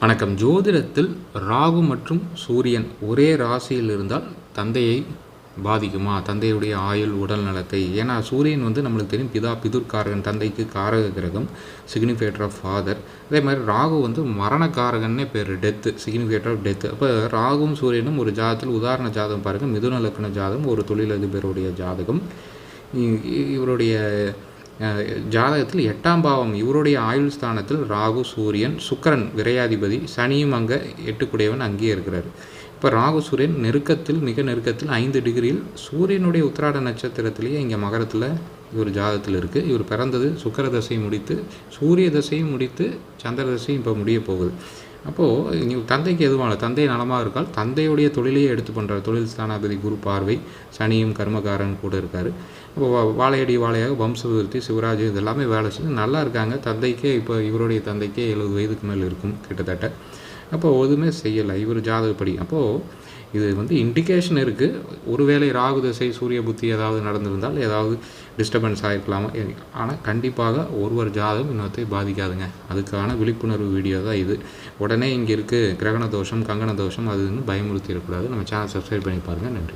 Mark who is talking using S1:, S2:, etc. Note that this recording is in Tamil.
S1: வணக்கம். ஜோதிடத்தில் ராகு மற்றும் சூரியன் ஒரே ராசியில் இருந்தால் தந்தையை பாதிக்குமா? தந்தையுடைய ஆயுள், உடல் நலத்தை? ஏன்னா சூரியன் நம்மளுக்கு தெரியும் பிதுர்காரகன், தந்தைக்கு காரக கிரகம், சிக்னிஃபேட்டர் ஆஃப் ஃபாதர். அதே மாதிரி ராகு மரணக்காரகன்னே பேர், டெத்து, சிக்னிஃபேட்டர் ஆஃப் டெத்து. அப்போ ராகுவும் சூரியனும் ஒரு ஜாதகத்தில், உதாரண ஜாதகம் பாருங்கள், மிதுன லக்ன ஜாதகம், ஒரு தொழிலதிபருடைய ஜாதகம். இவருடைய ஜாதகத்தில் 8ஆம் பாவம், இவருடைய ஆயுள் ஸ்தானத்தில் ராகு, சூரியன், சுக்கிரன் விரையாதிபதி, சனியும் அங்கே 8 அங்கேயே இருக்கிறார். இப்போ ராகு சூரியன் நெருக்கத்தில், மிக நெருக்கத்தில் 5 டிகிரியில் சூரியனுடைய உத்திராட நட்சத்திரத்திலேயே இங்கே மகரத்தில் இவர் ஜாதகத்தில் இருக்குது. இவர் பிறந்தது சுக்கிர தசை முடித்து, சூரிய தசையும் முடித்து, சந்திர தசையும் இப்போ முடிய போகுது. அப்போது நீ தந்தைக்கு எதுவான தந்தை நலமாக இருக்கால், தந்தையுடைய தொழிலையே எடுத்து பண்ணுறார். தொழில் ஸ்தானாதிபதி குரு பார்வை, சனியும் கர்மகாரன் கூட இருக்கார். இப்போ வாழையடி வாழையாக வம்சவிருத்தி, சிவராஜ் இதெல்லாமே வேலை செஞ்சு நல்லா இருக்காங்க. தந்தைக்கே இப்போ இவருடைய தந்தைக்கே 70 வயதுக்கு மேலே இருக்கும் கிட்டத்தட்ட. அப்போது எதுவுமே செய்யலை இவர் ஜாதகப்படி. அப்போது இது இண்டிகேஷன் இருக்குது. ஒருவேளை ராகு திசை, சூரிய புத்தி ஏதாவது நடந்திருந்தால் ஏதாவது டிஸ்டர்பன்ஸ் ஆகிருக்கலாமா? ஆனால் கண்டிப்பாக ஒருவர் ஜாதகம் இன்னொருத்தை பாதிக்காதுங்க. அதுக்கான விழிப்புணர்வு வீடியோ தான் இது. உடனே இங்கே இருக்குது கிரகண தோஷம், கங்கண தோஷம், அதுன்னு பயமுறுத்திடக்கூடாது. நம்ம சேனல் சப்ஸ்கிரைப் பண்ணி பாருங்கள். நன்றி.